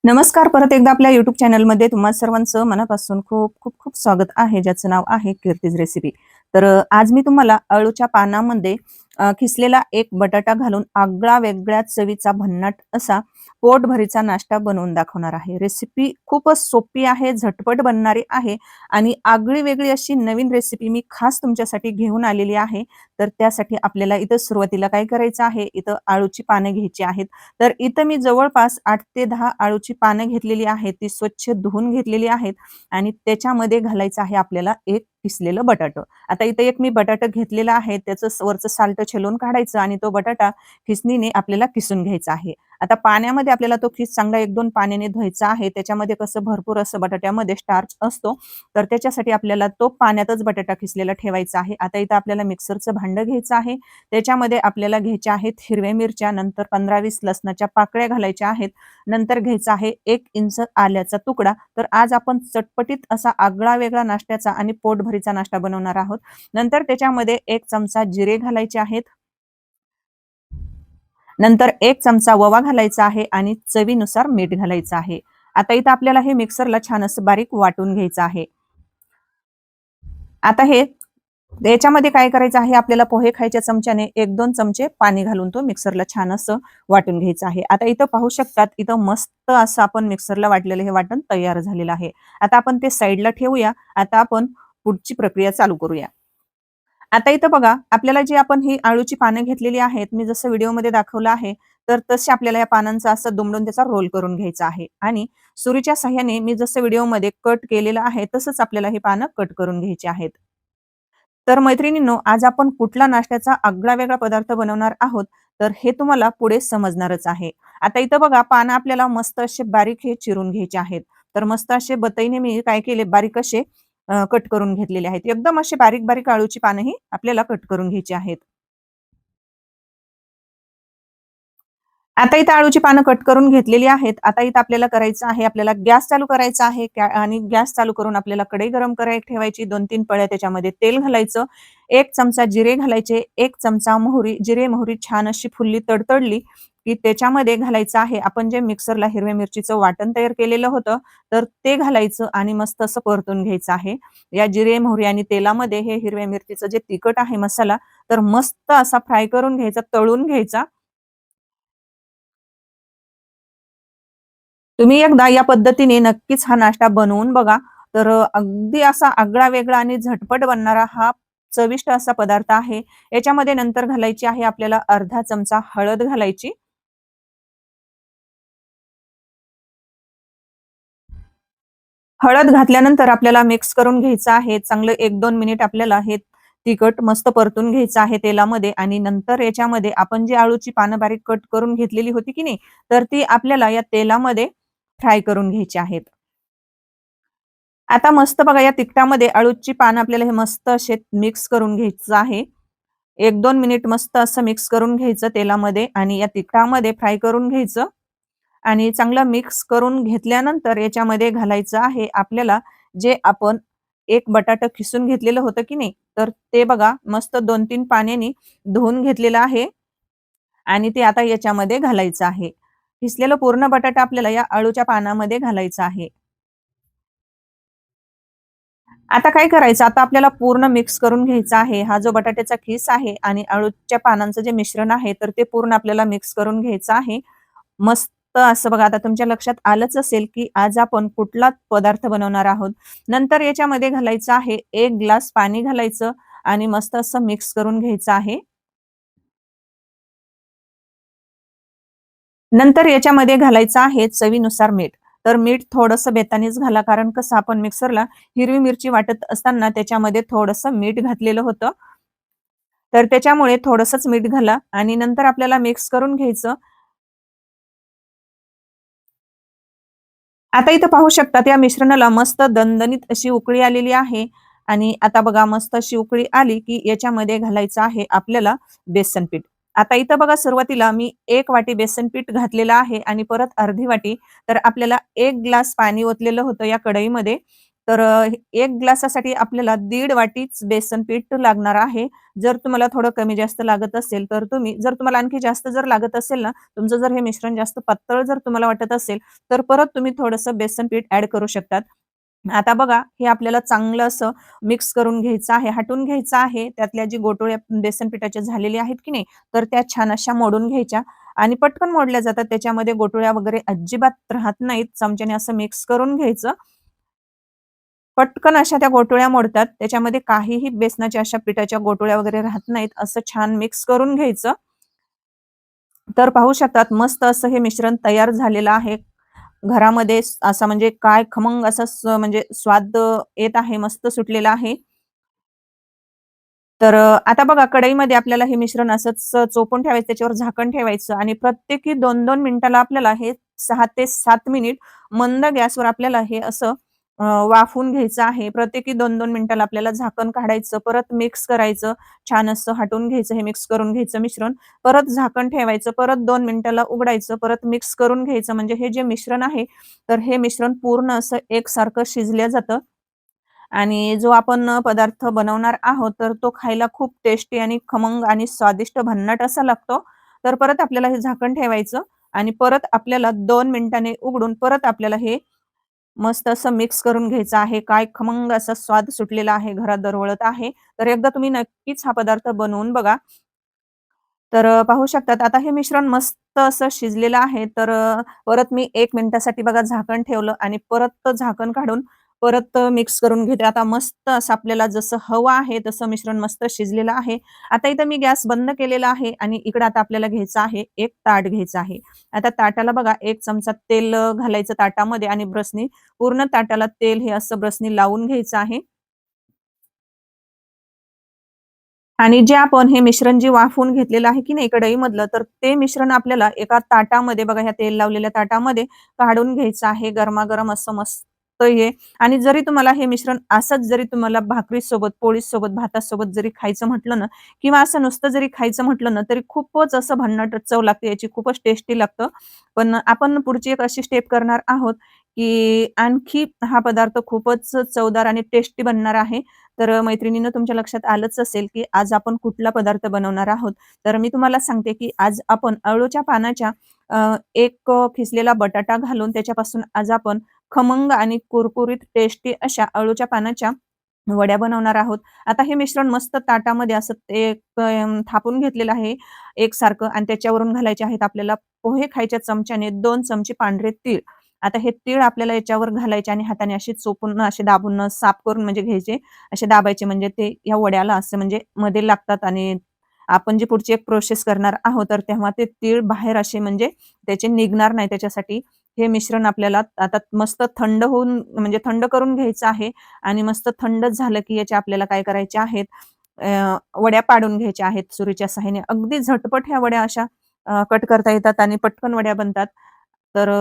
नमस्कार. परत एकदा आपल्या YouTube चॅनलमध्ये तुम्हा सर्वांचं मनापासून खूप खूप खूप स्वागत आहे, ज्याचं नाव आहे कीर्तीज रेसिपी. तर आज मी तुम्हाला अळूच्या पानामध्ये खिसलेला एक बटाटा घालून आगळा वेगळ्या चवीचा भन्नाट असा पोटभरीचा नाश्ता बनवून दाखवणार आहे. रेसिपी खूपच सोपी आहे, झटपट बनणारी आहे आणि आगळी वेगळी अशी नवीन रेसिपी मी खास तुमच्यासाठी घेऊन आलेली आहे. तर त्यासाठी आपल्याला इथं सुरुवातीला काय करायचं आहे, इथं अळूची पाने घ्यायची आहेत. तर इथं मी जवळपास 8 ते 10 अळूची पानं घेतलेली आहेत. ती स्वच्छ धुवून घेतलेली आहेत आणि त्याच्यामध्ये घालायचं आहे आपल्याला एक किसलेलं बटाटं. आता इथं एक मी बटाटा घेतलेला आहे. त्याचं वरचं साल्ट छेलून काढायचं आणि तो बटाटा खिसणीने आपल्याला किसून घ्यायचा आहे. आता पाण्यामध्ये आपल्याला तो खिस चांगला 1-2 पाण्याने धुवायचा आहे. त्याच्यामध्ये कसं भरपूर असं बटाट्यामध्ये स्टार्च असतो. तर त्याच्यासाठी आपल्याला तो पाण्यातच बटाटा खिसलेला ठेवायचा आहे. आता इथं आपल्याला मिक्सरचं भांडं घ्यायचं आहे. त्याच्यामध्ये आपल्याला घ्यायच्या आहेत हिरव्या मिरच्या, नंतर 15-20 लसणाच्या पाकळ्या घालायच्या आहेत. नंतर घ्यायचा आहे 1 इंच आल्याचा तुकडा. तर आज आपण चटपटीत असा आगळा वेगळा नाश्त्याचा आणि पोटभरीचा नाश्ता बनवणार आहोत. नंतर त्याच्यामध्ये 1 चमचा जिरे घालायचे आहेत. नंतर 1 चमचा ओवा घालायचा आहे आणि चवीनुसार मीठ घालायचं आहे. आता इथं आपल्याला हे मिक्सरला छान असं बारीक वाटून घ्यायचं आहे. आता हे याच्यामध्ये काय करायचं आहे, आपल्याला पोहे खायच्या चमच्याने 1-2 चमचे पाणी घालून तो मिक्सरला छान असं वाटून घ्यायचं आहे. आता इथं पाहू शकतात, इथं मस्त असं आपण मिक्सरला वाटलेलं हे वाटण तयार झालेलं आहे. आता आपण ते साईडला ठेवूया. आता आपण पुढची प्रक्रिया चालू करूया. आता इथं बघा, आपल्याला जी आपण ही अळूची पानं घेतलेली आहेत, मी जसं व्हिडिओमध्ये दाखवलं आहे, तर तसे आपल्याला या पानांचा असं दुमडून त्याचा रोल करून घ्यायचा आहे आणि सुरीच्या सहाय्याने मी जसं व्हिडिओमध्ये कट केलेलं आहे, तसंच आपल्याला ही पानं कट करून घ्यायची आहेत. तर मैत्रिणींनो, आज आपण कुठला नाश्त्याचा आगळा-वेगळा पदार्थ बनवणार आहोत, तर हे तुम्हाला पुढे समजणारच आहे. आता इथं बघा, पानं आपल्याला मस्त असे बारीक हे चिरून घ्यायचे आहेत. तर मस्त असे बतईने मी काय केले, बारीक असे कट करून घेतलेले आहेत. एकदम असे बारीक-बारीक अळूची पानंही आपल्याला कट करून घ्यायची आहेत. आता इथं अळूची पानं कट करून घेतलेली आहेत. आता इथं आपल्याला करायचं आहे, आपल्याला गॅस चालू करायचा आहे आणि गॅस चालू करून आपल्याला कढई गरम करायला ठेवायची. 2-3 पळ्या त्याच्यामध्ये तेल घालायचं. 1 चमचा जिरे घालायचे, 1 चमचा मोहरी. जिरे-मोहरी छान अशी फुलली तडतडली, की त्याच्यामध्ये घालायचं आहे आपण जे मिक्सरला हिरव्या मिरचीचं वाटण तयार केलेलं होतं, तर ते घालायचं आणि मस्त असं परतून घ्यायचं आहे. या जिरे, मोहरी आणि तेलामध्ये हे हिरव्या मिरचीचं जे तिखट आहे मसाला, तर मस्त असा फ्राय करून घ्यायचा, तळून घ्यायचा. तुम्ही एकदा या पद्धतीने नक्कीच हा नाश्ता बनवून बघा. तर अगदी असा आगळा-वेगळा आणि झटपट बनणारा हा चविष्ट असा पदार्थ आहे. याच्यामध्ये नंतर घालायची आहे आपल्याला अर्धा चमचा हळद घालायची. हळद घातल्यानंतर आपल्याला मिक्स करून घ्यायचं आहे. चांगलं 1-2 मिनिट आपल्याला हे तिखट मस्त परतून घ्यायचं आहे तेलामध्ये आणि नंतर याच्यामध्ये आपण जी अळूची पानं बारीक कट करून घेतलेली होती की नाही, तर ती आपल्याला या तेलामध्ये फ्राय करून घ्यायची आहेत. आता मस्त बघा या तिखटामध्ये अळूची पानं आपल्याला हे मस्त असे मिक्स करून घ्यायचं आहे. 1-2 मिनिट मस्त असं मिक्स करून घ्यायचं तेलामध्ये आणि या तिखटामध्ये फ्राय करून घ्यायचं आणि चांगलं मिक्स करून घेतल्यानंतर याच्यामध्ये घालायचं आहे आपल्याला जे आपण एक बटाटा खिसून घेतलेलं होतं की नाही, तर ते बघा मस्त 2-3 पाण्याने धुवून घेतलेलं आहे आणि ते आता याच्यामध्ये घालायचं आहे. खिसलेलं पूर्ण बटाटा आपल्याला या अळूच्या पानामध्ये घालायचं आहे. आता काय करायचं, आता आपल्याला पूर्ण मिक्स करून घ्यायचा आहे. हा जो बटाट्याचा खीस आहे आणि अळूच्या पानांचं जे मिश्रण आहे, तर ते पूर्ण आपल्याला मिक्स करून घ्यायचं आहे. मस्त असं बघा, आता तुमच्या लक्षात आलंच असेल, की आज आपण कुठला पदार्थ बनवणार आहोत. नंतर याच्यामध्ये घालायचं आहे 1 ग्लास पाणी घालायचं आणि मस्त असं मिक्स करून घ्यायचं आहे. नंतर याच्यामध्ये घालायचं आहे चवीनुसार मीठ. तर मीठ थोडंसं बेतानेच घाला, कारण कसं आपण मिक्सरला हिरवी मिरची वाटत असताना त्याच्यामध्ये थोडंसं मीठ घातलेलं होतं. तर त्याच्यामुळे थोडंसंच मीठ घाला आणि नंतर आपल्याला मिक्स करून घ्यायचं. आता इथं पाहू शकतात या मिश्रणाला मस्त दणदणीत अशी उकळी आलेली आहे आणि आता बघा मस्त अशी उकळी आली, की याच्यामध्ये घालायचं आहे आपल्याला बेसन पीठ. आता इथं बघा सुरुवातीला मी 1 वाटी बेसन पीठ घातलेलं आहे आणि परत अर्धी वाटी तर आपल्याला 1 ग्लास पाणी ओतलेलं होतं या कढईमध्ये. तर 1 ग्लासासाठी आपल्याला 1.5 वाटीच बेसन पीठ लागणार आहे. जर तुम्हाला थोडं कमी जास्त लागत असेल, तर तुम्ही जर तुम्हाला आणखी जास्त जर लागत असेल ना, तुमचं जर हे मिश्रण जास्त पातळ जर तुम्हाला वाटत असेल, तर परत तुम्ही थोडंसं बेसन पीठ ॲड करू शकतात. आता बघा, हे आपल्याला चांगलं असं मिक्स करून घ्यायचं आहे, हटवून घ्यायचं आहे. त्यातल्या जी गोटोळ्या बेसन पिठाच्या झालेल्या आहेत की नाही, तर त्या छान अशा मोडून घ्यायच्या आणि पटकन मोडल्या जातात. त्याच्यामध्ये गोटोळ्या वगैरे अजिबात राहत नाहीत. चमच्याने असं मिक्स करून घ्यायचं. पटकन अशा त्या गोटोळ्या मोडतात. त्याच्यामध्ये काहीही बेसनाच्या अशा पिठाच्या गोटोळ्या वगैरे राहत नाहीत. असं छान मिक्स करून घ्यायचं. तर पाहू शकतात मस्त असं हे मिश्रण तयार झालेलं आहे. घरामध्ये असा म्हणजे काय खमंग असा म्हणजे स्वाद येत आहे, मस्त सुटलेला आहे. तर आता बघा कढईमध्ये आपल्याला हे मिश्रण असंच चोपून ठेवायचं, त्याच्यावर झाकण ठेवायचं आणि प्रत्येकी 2-2 मिनिटाला आपल्याला हे 6 ते 7 मिनिट मंद गॅसवर आपल्याला हे असं वाफवून घ्यायचं आहे. प्रत्येकी 2-2 मिनिटाला आपल्याला झाकण काढायचं, परत मिक्स करायचं, छान असं हटवून घ्यायचं, हे मिक्स करून घ्यायचं मिश्रण. परत झाकण ठेवायचं, परत 2 मिनिटाला उघडायचं, परत मिक्स करून घ्यायचं. म्हणजे हे जे मिश्रण आहे, तर हे मिश्रण पूर्ण असं एकसारखं शिजलं जातं. आणि जो आपण पदार्थ बनवणार आहोत, तर तो खायला खूप टेस्टी आणि खमंग आणि स्वादिष्ट भन्नाट असा लागतो. तर परत आपल्याला हे झाकण ठेवायचं आणि परत आपल्याला 2 मिनिटांनी उघडून परत आपल्याला हे मस्त असं मिक्स करून घ्यायचं आहे. काय खमंग असा स्वाद सुटलेला आहे, घरात दरवळत आहे. तर एकदा तुम्ही नक्कीच हा पदार्थ बनवून बघा. तर पाहू शकतात आता हे मिश्रण मस्त असं शिजलेलं आहे. तर परत मी 1 मिनिटासाठी बघा झाकण ठेवलं आणि परत झाकण काढून परत मिक्स करून घेते. आता मस्त असं आपल्याला जसं हवं आहे तसं मिश्रण मस्त शिजलेलं आहे. आता इथं मी गॅस बंद केलेला आहे आणि इकडं आता आपल्याला घ्यायचं आहे एक ताट घ्यायचं आहे. आता ताटाला बघा 1 चमचा तेल घालायचं ताटामध्ये आणि ब्रशनी पूर्ण ताटाला तेल हे असं ब्रशनी लावून घ्यायचं आहे. आणि जे आपण हे मिश्रण जे वाफवून घेतलेलं आहे की नाही कढईमधलं, तर ते मिश्रण आपल्याला एका ताटामध्ये बघा ह्या तेल लावलेल्या ताटामध्ये काढून घ्यायचं आहे. गरमागरम असं मस्त हे आणि जरी तुम्हाला हे मिश्रण असंच जरी तुम्हाला भाकरीसोबत, पोळीसोबत, भातासोबत जरी खायचं म्हटलं ना किंवा असं नुसतं जरी खायचं म्हटलं ना, तरी खूपच असं भन्नाट चव लागते याची, खूपच टेस्टी लागतं. पण आपण पुढची एक अशी स्टेप करणार आहोत, की आणखी हा पदार्थ खूपच चवदार आणि टेस्टी बनणार आहे. तर मैत्रिणींनो तुमच्या लक्षात आलंच असेल, की आज आपण कुठला पदार्थ बनवणार आहोत. तर मी तुम्हाला सांगते, की आज आपण अळूच्या पानाच्या एक खिसलेला बटाटा घालून त्याच्यापासून आज आपण खमंग आणि कुरकुरीत टेस्टी अशा अळूच्या पानाच्या वड्या बनवणार आहोत. आता हे मिश्रण मस्त ताटामध्ये असं ते थापून घेतलेलं आहे एकसारखं आणि त्याच्यावरून घालायचे आहेत आपल्याला पोहे खायच्या चमच्याने 2 चमचे पांढरे तीळ. आता हे तीळ आपल्याला याच्यावर घालायचे आणि हाताने असे चोपून असे दाबून साफ करून म्हणजे घ्यायचे. असे दाबायचे म्हणजे ते या वड्याला असं म्हणजे मध्ये लागतात आणि आपण जी पुढची एक प्रोसेस करणार आहोत, तर तेव्हा ते तीळ बाहेर असे म्हणजे त्याचे निघणार नाही. त्याच्यासाठी हे मिश्रण आपल्याला आता मस्त थंड होऊन म्हणजे थंड करून घ्यायचं आहे आणि मस्त थंड झालं, की याच्या आपल्याला काय करायच्या आहेत वड्या पाडून घ्यायच्या आहेत सुरीच्या सहाय्याने. अगदी झटपट ह्या वड्या अशा कट करता येतात आणि पटकन वड्या बनतात. तर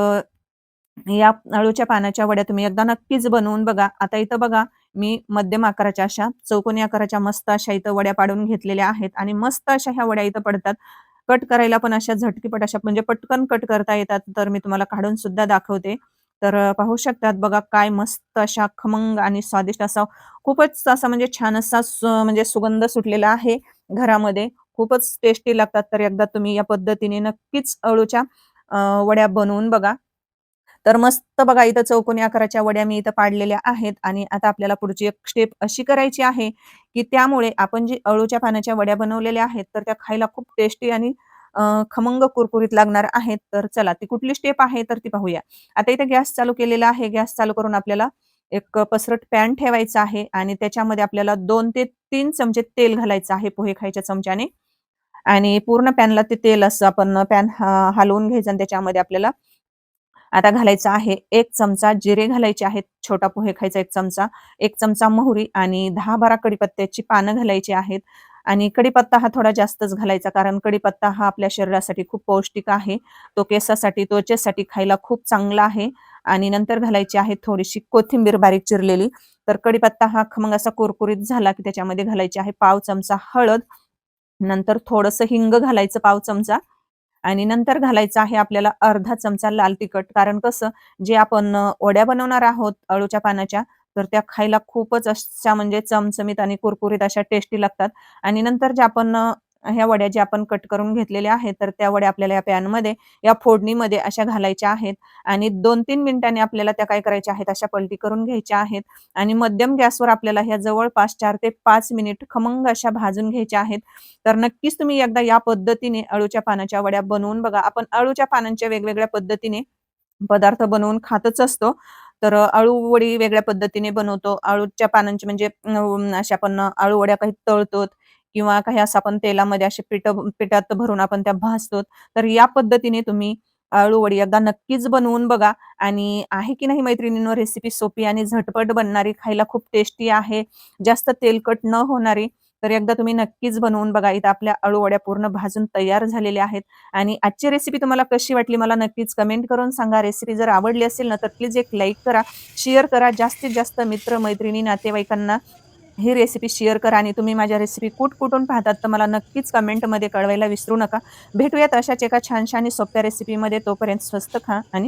या अळूच्या पानाच्या वड्या तुम्ही एकदा नक्कीच बनवून बघा. आता इथं बघा, मी मध्यम आकाराच्या अशा चौकोनी आकाराच्या मस्त अशा इथं वड्या पाडून घेतलेल्या आहेत आणि मस्त अशा ह्या वड्या इथं पडतात. कट करायला पण अशा झटकीपट अशा म्हणजे पटकन कट करता येतात. तर मी तुम्हाला काढून सुद्धा दाखवते. तर पाहू शकतात बघा काय मस्त अशा खमंग आणि स्वादिष्ट असा खूपच असा म्हणजे छान असा म्हणजे सुगंध सुटलेला आहे घरामध्ये. खूपच टेस्टी लागतात. तर एकदा तुम्ही या पद्धतीने नक्कीच अळूच्या वड्या बनवून बघा. तर मस्त बघा इथं चौकोनी आकाराच्या वड्या मी इथं पाडलेल्या आहेत आणि आता आपल्याला पुढची एक स्टेप अशी करायची आहे, की त्यामुळे आपण जी अळूच्या पानाच्या वड्या बनवलेल्या आहेत, तर त्या खायला खूप टेस्टी आणि खमंग कुरकुरीत लागणार आहेत. तर चला ती कुठली स्टेप आहे तर ती पाहूया. आता इथे गॅस चालू केलेला आहे. गॅस चालू करून आपल्याला एक पसरट पॅन ठेवायचा आहे आणि त्याच्यामध्ये आपल्याला 2 ते 3 चमचे तेल घालायचं आहे पोहे खायच्या चमच्याने आणि पूर्ण पॅनला ते तेल असं आपण पॅन हलवून घ्यायचं आणि त्याच्यामध्ये आपल्याला आता घालायचा आहे 1 चमचा जिरे घालायचे आहेत, छोटा पोहे खायचा 1 चमचा, 1 चमचा मोहरी आणि 10-12 कढीपत्त्याची पानं घालायची आहेत आणि कढीपत्ता हा थोडा जास्तच घालायचा कारण कढीपत्ता हा आपल्या शरीरासाठी खूप पौष्टिक आहे. तो केसासाठी, त्वचेसाठी खायला खूप चांगला आहे आणि नंतर घालायची आहे थोडीशी कोथिंबीर बारीक चिरलेली. तर कढीपत्ता हा खमंग असा कुरकुरीत झाला की त्याच्यामध्ये घालायची आहे पाव चमचा हळद, नंतर थोडंसं हिंग घालायचं पाव चमचा आणि नंतर घालायचं आहे आपल्याला अर्धा चमचा लाल तिखट. कारण कसं जे आपण वड्या बनवणार आहोत अळूच्या पानाच्या, तर त्या खायला खूपच अशा म्हणजे चमचमीत आणि कुरकुरीत अशा टेस्टी लागतात. आणि नंतर ज्या आपण ह्या वड्या ज्या आपण कट करून घेतलेल्या आहेत, तर त्या वड्या आपल्याला या पॅनमध्ये, या फोडणीमध्ये अशा घालायच्या आहेत आणि 2-3 मिनिटांनी आपल्याला त्या काय करायच्या आहेत, अशा पलटी करून घ्यायच्या आहेत आणि मध्यम गॅसवर आपल्याला ह्या जवळपास 4 ते 5 मिनिट खमंग अशा भाजून घ्यायच्या आहेत. तर नक्कीच तुम्ही एकदा या पद्धतीने अळूच्या पानाच्या वड्या बनवून बघा. आपण अळूच्या पानांच्या वेगवेगळ्या पद्धतीने पदार्थ बनवून खातच असतो. तर अळू वडी वेगळ्या पद्धतीने बनवतो. अळूच्या पानांची म्हणजे अशा आपण अळू वड्या काही तळतो किंवा काही असं आपण तेलामध्ये असे पिठात भरून आपण त्या भाजतो. तर या पद्धतीने तुम्ही अळू वडी एकदा नक्कीच बनवून बघा आणि आहे की नाही मैत्रिणींनो रेसिपी सोपी आणि झटपट बनणारी, खायला खूप टेस्टी आहे, जास्त तेलकट न होणारी. तर एकदा तुम्ही नक्कीच बनवून बघा. इथं आपल्या अळू वड्या पूर्ण भाजून तयार झालेल्या आहेत. आणि आजची रेसिपी तुम्हाला कशी वाटली मला नक्कीच कमेंट करून सांगा. रेसिपी जर आवडली असेल ना, तर प्लीज एक लाईक करा, शेअर करा. जास्तीत जास्त मित्र, मैत्रिणी, नातेवाईकांना ही रेसिपी शेअर करा आणि तुम्ही माझ्या रेसिपी कुठून पाहतात तर मला नक्कीच कमेंटमध्ये कळवायला विसरू नका. भेटूयात अशाच एका छानशा आणि सोप्या रेसिपीमध्ये. तोपर्यंत स्वस्त खा आणि